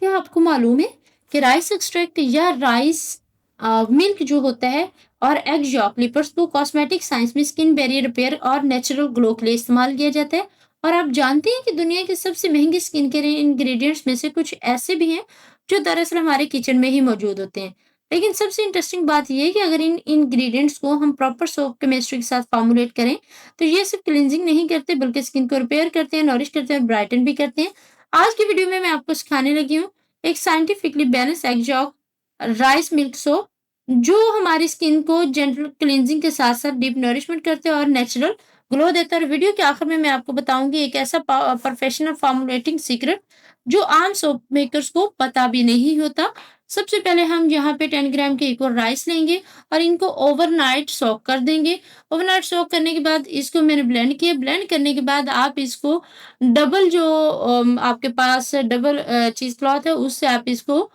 क्या आपको मालूम है कि राइस एक्सट्रैक्ट या राइस मिल्क जो होता है और एग यॉक लिपर्स को कॉस्मेटिक साइंस में स्किन बैरियर रिपेयर और नेचुरल ग्लो के लिए इस्तेमाल किया जाता है। और आप जानते हैं कि दुनिया के सबसे महंगे स्किन केयर इंग्रेडिएंट्स में से कुछ ऐसे भी हैं जो दरअसल हमारे किचन में ही मौजूद होते हैं। लेकिन सबसे इंटरेस्टिंग बात यह है कि अगर इन इंग्रेडिएंट्स को हम प्रॉपर सोप केमिस्ट्री के साथ फॉर्मुलेट करें तो ये सिर्फ क्लिनजिंग नहीं करते बल्कि स्किन को रिपेयर करते हैं, नॉरिश करते हैं और ब्राइटन भी करते हैं। आज की वीडियो में मैं आपको सिखाने लगी हूँ एक scientifically balance egg York rice milk soap जो हमारी स्किन को जेंटल क्लींजिंग के साथ-साथ डीप नरिशमेंट करते हैं और नेचुरल ग्लो देता है। और वीडियो के आखिर में मैं आपको बताऊँगी एक ऐसा प्रोफेशनल फॉर्मुलेटिंग सीक्रेट जो आम सोप मेकर्स को पता भी नहीं होता। सबसे पहले हम यहाँ पे 10 ग्राम के इक्वल राइस लेंगे और इनको ओवरनाइट सोक कर देंगे। ओवरनाइट सोक करने के बाद इसको मैंने ब्लेंड किया। ब्लेंड करने के बाद आप इसको डबल जो आपके पास डबल चीज़ क्लॉथ है उससे आप इसको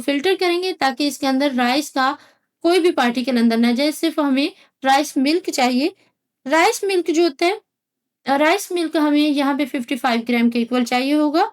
फ़िल्टर करेंगे ताकि इसके अंदर राइस का कोई भी पार्टिकल अंदर ना जाए। सिर्फ़ हमें राइस मिल्क चाहिए। राइस मिल्क जो होता है राइस मिल्क हमें यहाँ पे 55 ग्राम के इक्वल चाहिए होगा।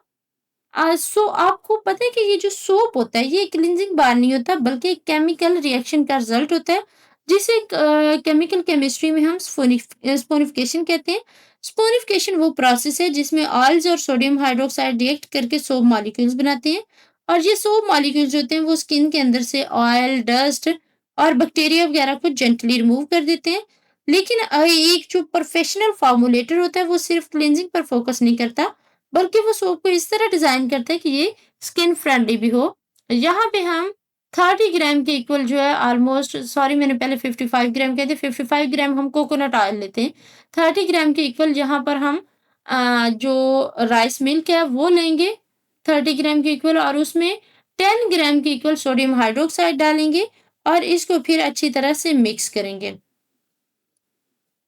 सो आपको पता है कि ये जो सोप होता है ये क्लींजिंग बार नहीं होता बल्कि एक केमिकल रिएक्शन का रिजल्ट होता है जिसे केमिकल केमिस्ट्री में हम स्पोनिफिकेशन कहते हैं। स्पोनिफिकेशन वो प्रोसेस है जिसमें ऑयल्स और सोडियम हाइड्रोक्साइड रिएक्ट करके सोप मॉलिक्यूल्स बनाते हैं। और ये सोप मॉलिक्यूल्स होते हैं वो स्किन के अंदर से ऑयल, डस्ट और बैक्टीरिया वगैरह को जेंटली रिमूव कर देते हैं। लेकिन एक जो प्रोफेशनल फॉर्मुलेटर होता है वो सिर्फ क्लींजिंग पर फोकस नहीं करता बल्कि वो सोप को इस तरह डिज़ाइन करता है कि ये स्किन फ्रेंडली भी हो। यहाँ पे हम 30 ग्राम के इक्वल जो है ऑलमोस्ट सॉरी मैंने पहले 55 ग्राम कहे थे, 55 ग्राम हम कोकोनट ऑयल लेते हैं। 30 ग्राम के इक्वल यहाँ पर हम जो राइस मिल्क है वो लेंगे 30 ग्राम के इक्वल और उसमें 10 ग्राम के इक्वल सोडियम हाइड्रोक्साइड डालेंगे और इसको फिर अच्छी तरह से मिक्स करेंगे।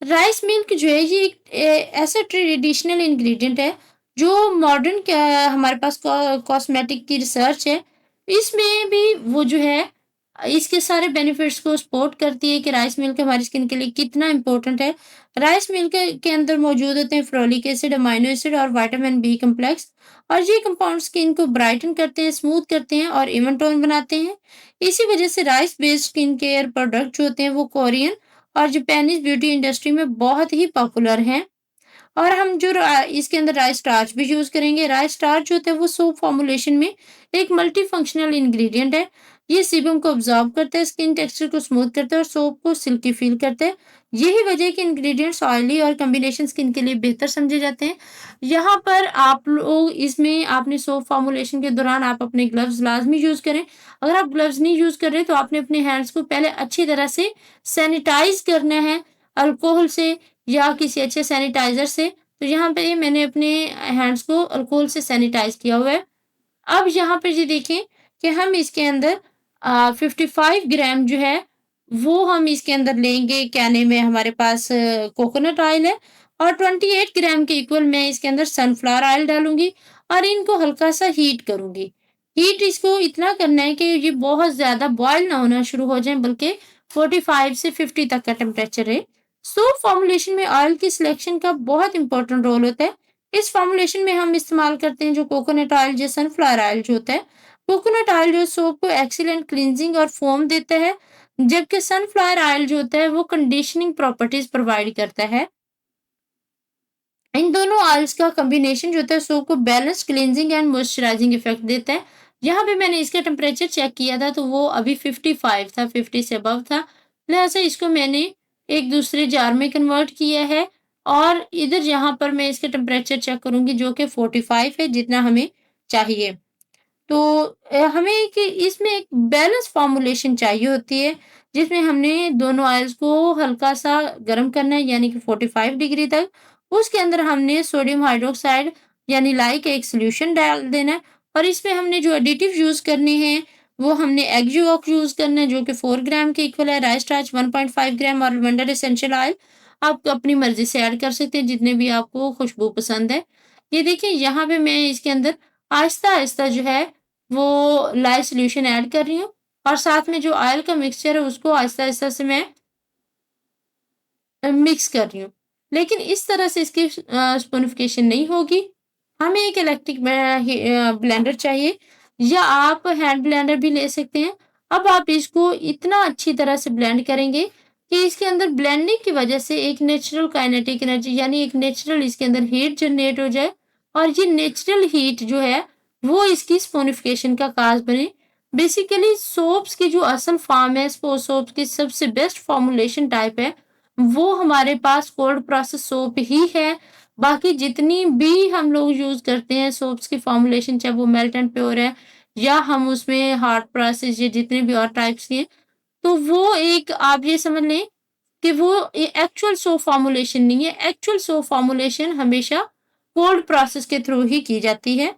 राइस मिल्क जो है ये एक ऐसा ट्रेडिशनल इंग्रेडिएंट है जो मॉडर्न क्या हमारे पास कॉस्मेटिक की रिसर्च है इसमें भी वो जो है इसके सारे बेनिफिट्स को सपोर्ट करती है कि राइस मिल्क हमारी स्किन के लिए कितना इम्पोर्टेंट है। राइस मिल्क के अंदर मौजूद होते हैं फ्लोलिक एसिड, अमाइनो एसिड और विटामिन बी कम्प्लेक्स और ये कंपाउंड स्किन को ब्राइटन करते हैं, स्मूथ करते हैं और इवन टोन बनाते हैं। इसी वजह से rice based skin care product जो होते हैं वो कोरियन और जापानीज़ ब्यूटी इंडस्ट्री में बहुत ही पॉपुलर हैं। और हम जो इसके अंदर राइस स्टार्च भी यूज़ करेंगे। राइस स्टार्च जो होता है वो सोप फॉर्मुलेशन में एक मल्टी फंक्शनल इंग्रेडिएंट है। ये सीबम को अब्ज़ॉर्ब करता है, स्किन टेक्सचर को स्मूथ करता है और सोप को सिल्की फील करता है। यही वजह है कि इंग्रेडिएंट्स ऑयली और कॉम्बिनेशन स्किन के लिए बेहतर समझे जाते हैं। यहाँ पर आप लोग इसमें आपने सोप फॉर्मुलेशन के दौरान आप अपने ग्लव्स लाज़मी यूज़ करें। अगर आप ग्लव्स नहीं यूज़ कर रहे तो आपने अपने हैंड्स को पहले अच्छी तरह से सैनिटाइज़ करना है अल्कोहल से या किसी अच्छे सैनिटाइज़र से। तो यहाँ पे मैंने अपने हैंड्स को अल्कोहल से सैनिटाइज़ किया हुआ है। अब यहाँ पे ये देखें कि हम इसके अंदर 55 ग्राम जो है वो हम इसके अंदर लेंगे। कैने में हमारे पास कोकोनट ऑयल है और 28 ग्राम के इक्वल मैं इसके अंदर सनफ्लावर ऑयल डालूँगी और इनको हल्का-सा हीट करूँगी। हीट इसको इतना करना है कि ये बहुत ज़्यादा बॉयल ना होना शुरू हो जाएँ बल्कि 45 से 50 तक का टेम्परेचर रहे। सोप फॉर्मुलेशन में ऑयल की सिलेक्शन का बहुत इंपॉर्टेंट रोल होता है। इस फॉर्मुलेशन में हम इस्तेमाल करते हैं जो कोकोनट ऑयल जो सनफ्लावर ऑयल जो होता है। कोकोनट ऑयल जो सोप को एक्सीलेंट क्लींजिंग और फोम देता है, जबकि सनफ्लावर ऑयल जो होता है वो कंडीशनिंग प्रॉपर्टीज प्रोवाइड करता है। इन दोनों ऑयल्स का कॉम्बिनेशन जो होता है सोप को balance cleansing and moisturising effect देता है। यहाँ पे मैंने इसका टेम्परेचर चेक किया था तो वो अभी 55 था, 50 से अबव था। लिहाजा इसको मैंने एक दूसरे जार में कन्वर्ट किया है और इधर यहाँ पर मैं इसका टेम्परेचर चेक करूँगी जो कि 45 है जितना हमें चाहिए। तो हमें कि इसमें एक बैलेंस फॉर्मुलेशन चाहिए होती है जिसमें हमने दोनों ऑयल्स को हल्का-सा गरम करना है यानी कि 45 डिग्री तक। उसके अंदर हमने सोडियम हाइड्रोक्साइड यानी लाइ का एक सॉल्यूशन डाल देना है और इसमें हमने जो एडिटिव यूज़ करने हैं वो हमने एग यolk यूज़ करना है जो कि 4 ग्राम के इक्वल है, राइस स्टार्च 1.5 ग्राम और लवेंडर एसेंशियल ऑयल आप अपनी मर्ज़ी से ऐड कर सकते हैं जितने भी आपको खुशबू पसंद है। ये देखिए यहाँ पे मैं इसके अंदर आहिस्ता-आहिस्ता जो है वो लाइव सॉल्यूशन ऐड कर रही हूँ और साथ में जो ऑयल का मिक्सचर है उसको आहिस्ता-आहिस्ता से मैं मिक्स कर रही हूँ। लेकिन इस तरह से इसकी स्पूनिफिकेशन नहीं होगी। हमें एक इलेक्ट्रिक ब्लेंडर चाहिए या आप हैंड ब्लेंडर भी ले सकते हैं। अब आप इसको इतना अच्छी तरह से ब्लेंड करेंगे कि इसके अंदर ब्लेंडिंग की वजह से एक नेचुरल काइनेटिक एनर्जी यानी एक नेचुरल इसके अंदर हीट जनरेट हो जाए और ये नेचुरल हीट जो है वो इसकी स्पोनिफिकेशन का काज बने। बेसिकली सोप्स की जो असल फॉर्म है, सोप्स की सबसे बेस्ट फॉर्मुलेशन टाइप है, वो हमारे पास कोल्ड प्रोसेस सोप ही है। बाकी जितनी भी हम लोग यूज़ करते हैं सोप्स की फॉर्मुलेशन, चाहे वो मेल्ट एंड प्योर है या हम उसमें हार्ड प्रोसेस या जितने भी और टाइप्स के हैं, तो वो एक आप ये समझ लें कि वो एक्चुअल सोप फॉर्मुलेशन नहीं है। एक्चुअल सोप फॉर्मुलेशन हमेशा कोल्ड प्रोसेस के थ्रू ही की जाती है।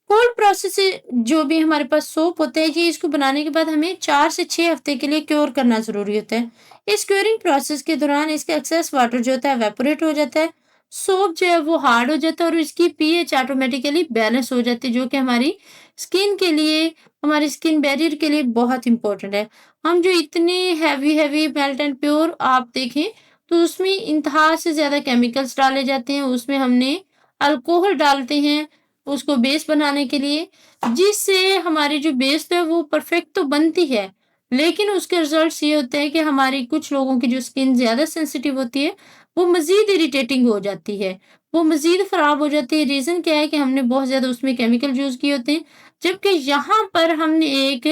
कोल्ड प्रोसेस से जो भी हमारे पास सोप होता है, ये इसको बनाने के बाद हमें 4 से 6 हफ्ते के लिए क्योर करना ज़रूरी होता है। इस क्योरिंग प्रोसेस के दौरान इसका एक्सेस वाटर जो होता है इवेपोरेट हो जाता है। सोप जो है वो हार्ड हो जाता है और इसकी पीएच ऑटोमेटिकली बैलेंस हो जाती है, जो कि हमारी स्किन के लिए, हमारी स्किन बैरियर के लिए बहुत इम्पोर्टेंट है। हम जो इतने हेवी मेल्ट एंड प्योर आप देखें, तो उसमें इंतहा से ज़्यादा केमिकल्स डाले जाते हैं। उसमें हमने अल्कोहल डालते हैं उसको बेस बनाने के लिए, जिससे हमारी जो बेस है वो परफेक्ट तो बनती है, लेकिन उसके रिजल्ट्स ये होते हैं कि हमारी कुछ लोगों की जो स्किन ज़्यादा सेंसिटिव होती है, वो मज़ीद इरिटेटिंग हो जाती है, वो मज़ीद ख़राब हो जाती है। रीज़न क्या है कि हमने बहुत ज़्यादा उसमें केमिकल यूज़ किए होते हैं, जबकि यहाँ पर हमने एक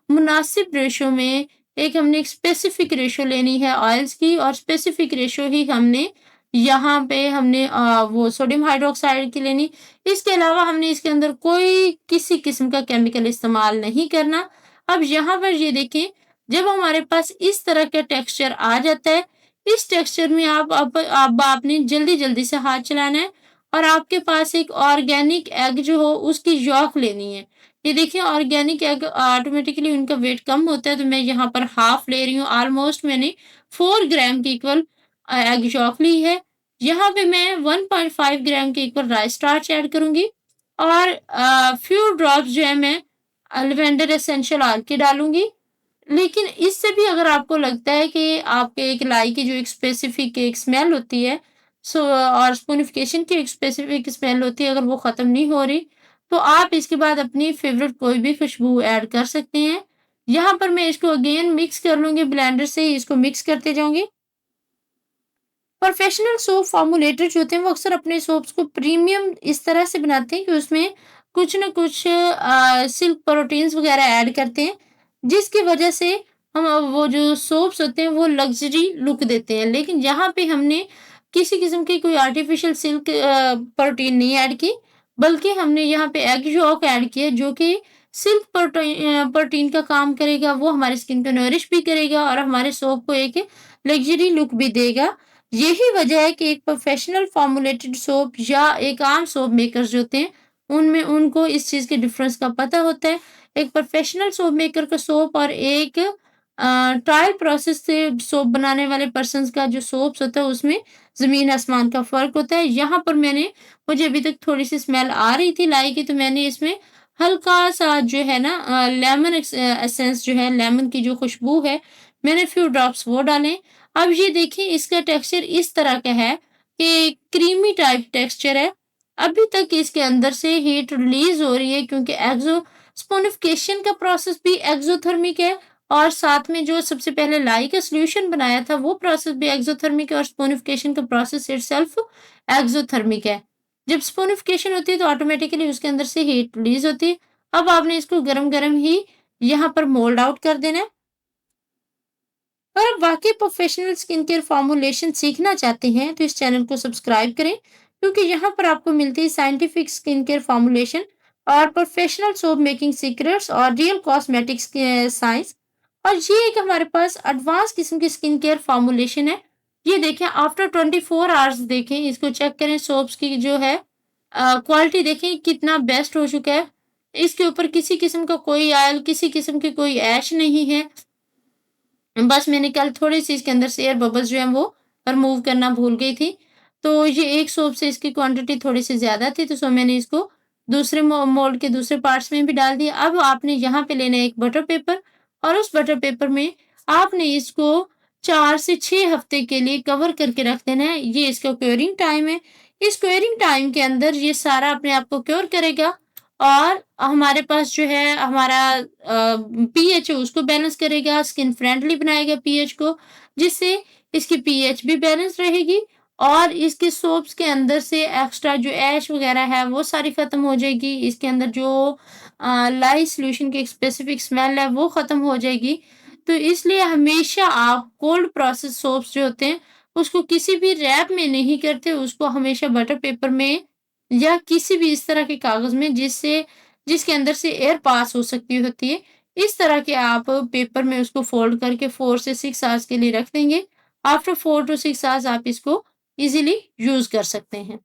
मुनासिब रेशो में, हमने एक स्पेसिफिक रेशो लेनी है ऑयल्स की और स्पेसिफिक रेशो ही हमने यहाँ पे हमने वो सोडियम हाइड्रॉक्साइड की लेनी। इसके अलावा हमने इसके अंदर कोई किसी किस्म का केमिकल इस्तेमाल नहीं करना। अब यहाँ पर ये देखें, जब हमारे पास इस तरह का टेक्सचर आ जाता है, इस टेक्सचर में आप आपने जल्दी-जल्दी से हाथ चलाना है और आपके पास एक ऑर्गेनिक एग जो हो उसकी यॉक लेनी है। ये देखिए ऑर्गेनिक एग ऑटोमेटिकली उनका वेट कम होता है, तो मैं यहाँ पर हाफ ले रही हूँ। ऑलमोस्ट मैंने 4 ग्राम के इक्वल एग यॉक ली है। यहाँ पे मैं 1.5 ग्राम के इक्वल राइस स्टार्च ऐड करूँगी और फ्यू ड्रॉप्स जो है मैं लैवेंडर एसेंशियल ऑयल के डालूँगी। लेकिन इससे भी अगर आपको लगता है कि आपके एक लाई की जो एक स्पेसिफिक एक स्मेल होती है, और स्पूनिफिकेशन की एक स्पेसिफिक स्मेल होती है, अगर वो ख़त्म नहीं हो रही, तो आप इसके बाद अपनी फ़ेवरेट कोई भी खुशबू ऐड कर सकते हैं। यहाँ पर मैं इसको अगेन मिक्स कर लूँगी, ब्लेंडर से ही इसको मिक्स करते जाऊँगी। प्रोफेशनल सोप फॉर्मुलेटर जो होते हैं वो अक्सर अपने सोप्स को प्रीमियम इस तरह से बनाते हैं कि उसमें कुछ न कुछ सिल्क प्रोटीन्स वगैरह ऐड करते हैं, जिसकी वजह से हम वो जो सोप्स होते हैं वो लग्ज़री लुक देते हैं। लेकिन यहाँ पे हमने किसी किस्म की कोई आर्टिफ़िशियल सिल्क प्रोटीन नहीं ऐड की, बल्कि हमने यहाँ पे एग यolk ऐड किया जो कि सिल्क प्रोटीन का काम करेगा, वो हमारी स्किन को नरिश भी करेगा और हमारे सोप को एक लग्ज़री लुक भी देगा। यही वजह है कि एक प्रोफेशनल फॉर्मुलेटेड सोप या एक आम सोप मेकर्स जो होते हैं, उनमें उनको इस चीज़ के डिफरेंस का पता होता है। एक प्रोफेशनल सोप मेकर का सोप और एक ट्रायल प्रोसेस से सोप बनाने वाले पर्सन्स का जो सोप्स होता है, उसमें ज़मीन आसमान का फ़र्क होता है। यहाँ पर मुझे अभी तक थोड़ी-सी स्मेल आ रही थी लाई की, तो मैंने इसमें हल्का-सा जो है ना लेमन एसेंस जो है, लेमन की जो खुशबू है, मैंने फ्यू ड्रॉप्स वो डाले। अब ये देखिए इसका टेक्सचर इस तरह का है कि क्रीमी टाइप टेक्सचर है। अभी तक इसके अंदर से हीट रिलीज़ हो रही है क्योंकि स्पोनिफिकेशन का प्रोसेस भी एक्ज़ोथर्मिक है और साथ में जो सबसे पहले लाई का सॉल्यूशन बनाया था वो प्रोसेस भी एक्ज़ोथर्मिक है और स्पोनिफिकेशन का प्रोसेस इटसेल्फ एक्ज़ोथर्मिक है। जब स्पोनिफिकेशन होती है तो ऑटोमेटिकली उसके अंदर से हीट रिलीज़ होती है। अब आपने इसको गरम-गरम ही यहाँ पर मोल्ड आउट कर देना है। अगर आप वाकई प्रोफेशनल स्किन केयर फॉर्मुलेशन सीखना चाहते हैं तो इस चैनल को सब्सक्राइब करें, क्योंकि यहाँ पर आपको मिलती है साइंटिफिक स्किन केयर फॉर्मुलेशन और प्रोफेशनल सोप मेकिंग सीक्रेट्स और रियल कॉस्मेटिक्स के साइंस। और ये एक हमारे पास एडवांस किस्म की स्किन केयर फॉर्मुलेशन है। ये देखें आफ्टर 24 आवर्स देखें, इसको चेक करें, सोप्स की जो है क्वालिटी देखें कितना बेस्ट हो चुका है। इसके ऊपर किसी किस्म का कोई ऑयल, किसी किस्म की कोई ऐश नहीं है। बस मैंने कल थोड़ी-सी इसके अंदर से एयर बबल्स जो हैं वो रिमूव करना भूल गई थी। तो ये एक सोप से इसकी क्वांटिटी थोड़ी-सी ज़्यादा थी, तो सो मैंने इसको दूसरे मोल्ड के दूसरे पार्ट्स में भी डाल दिया। अब आपने यहाँ पे लेना है एक बटर पेपर और उस बटर पेपर में आपने इसको 4 से 6 हफ्ते के लिए कवर करके रख देना है। ये इसका क्योरिंग टाइम है। इस क्योरिंग टाइम के अंदर ये सारा अपने आप को क्योर करेगा और हमारे पास जो है हमारा पीएच है उसको बैलेंस करेगा, स्किन फ्रेंडली बनाएगा पीएच को, जिससे इसकी पीएच भी बैलेंस रहेगी और इसके सोप्स के अंदर से एक्स्ट्रा जो ऐश वगैरह है वो सारी खत्म हो जाएगी। इसके अंदर जो लाइट सॉल्यूशन की एक स्पेसिफिक स्मेल है वो खत्म हो जाएगी। तो इसलिए हमेशा आप कोल्ड प्रोसेस सोप्स जो होते हैं, उसको किसी भी रैप में नहीं करते, उसको हमेशा बटर पेपर में या किसी भी इस तरह के कागज़ में जिसके अंदर से एयर पास हो सकती होती है, इस तरह के आप पेपर में उसको फ़ोल्ड करके 4 से 6 आवर्स के लिए रख देंगे। आफ्टर 4 टू 6 आवर्स आप इसको ईज़िली यूज़ कर सकते हैं।